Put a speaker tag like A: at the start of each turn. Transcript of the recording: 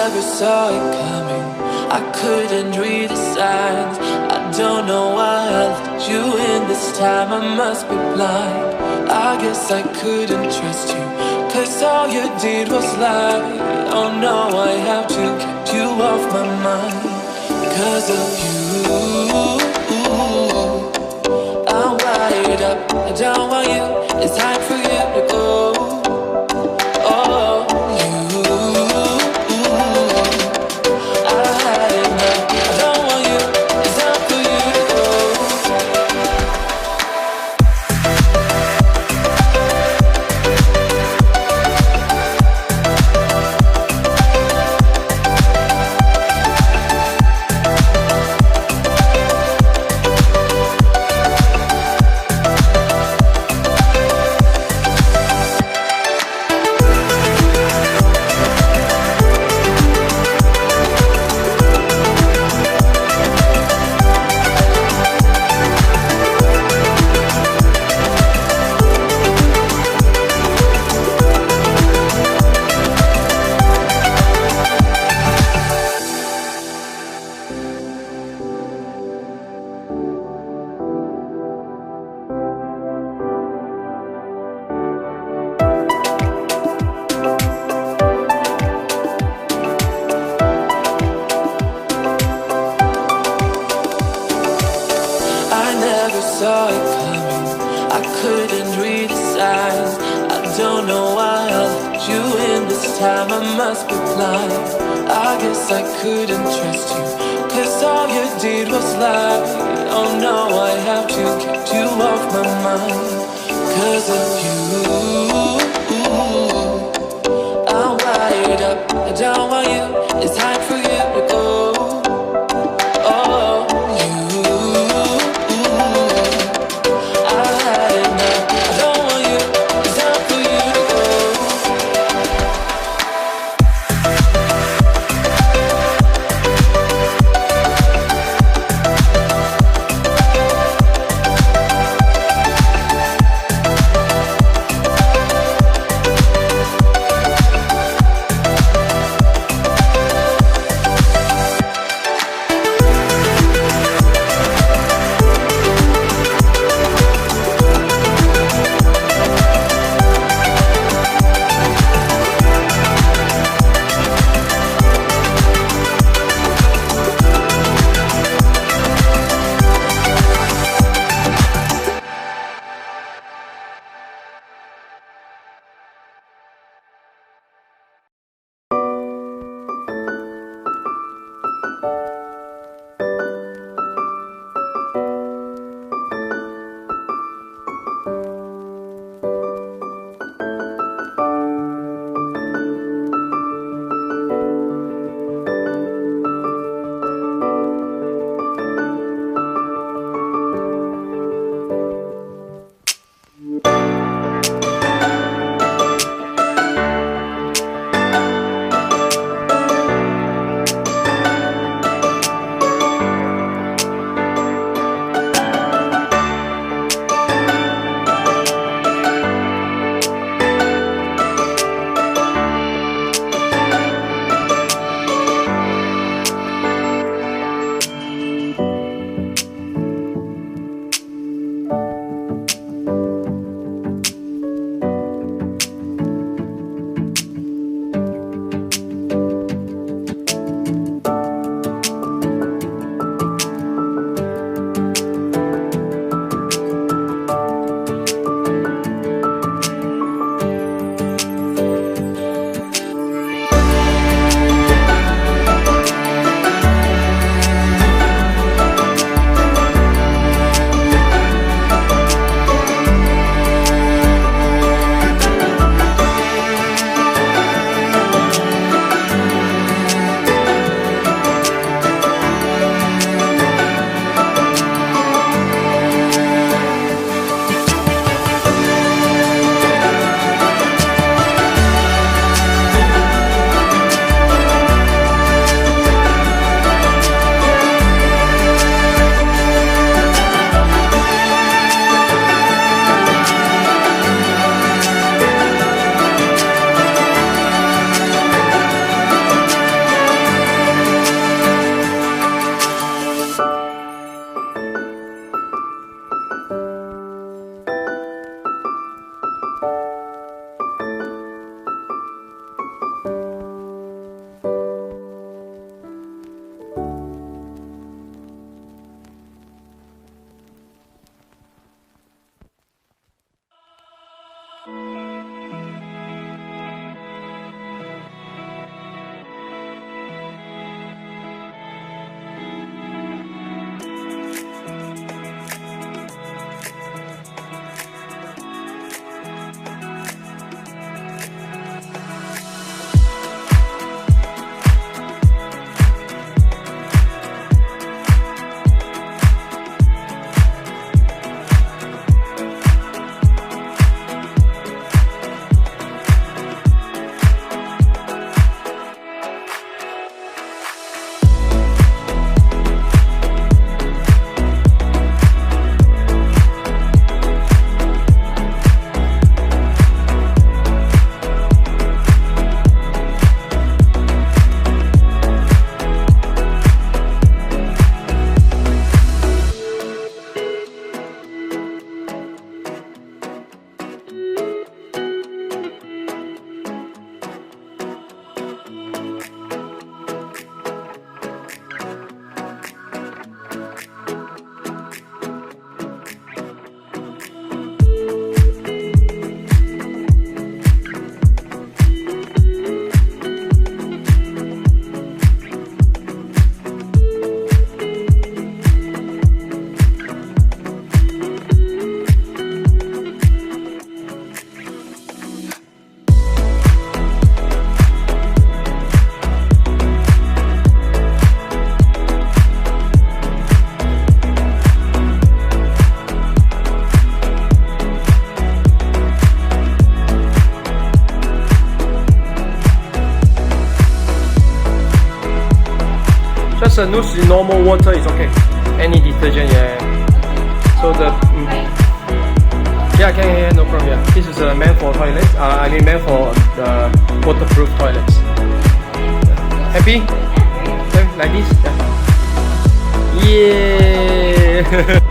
A: never saw it coming. I couldn't read the signs. I don't know why I let you in this time. I must be blind. I guess I couldn't trust you, 'cause all you did was lie. Oh no, I have to keep you off my mind. 'Cause of you, I'm wired up. I don't want you. It's time for you to go. Oh, you, I had enough. I don't want you. It's time for you to go. Saw it coming. I couldn't read the signs. I don't know why I let you in this time. I must be blind. I guess I couldn't trust you, 'cause all you did was lie. Oh no, I have to keep you off my mind. 'Cause of you, I'm wired up. I don't want you. It's time for you to go. Oh,
B: just use normal water is okay. Any detergent, yeah. So the yeah, no problem. Yeah, this is meant for toilets. I mean meant for the waterproof toilets. Happy? Okay, like this. Yeah. Yeah.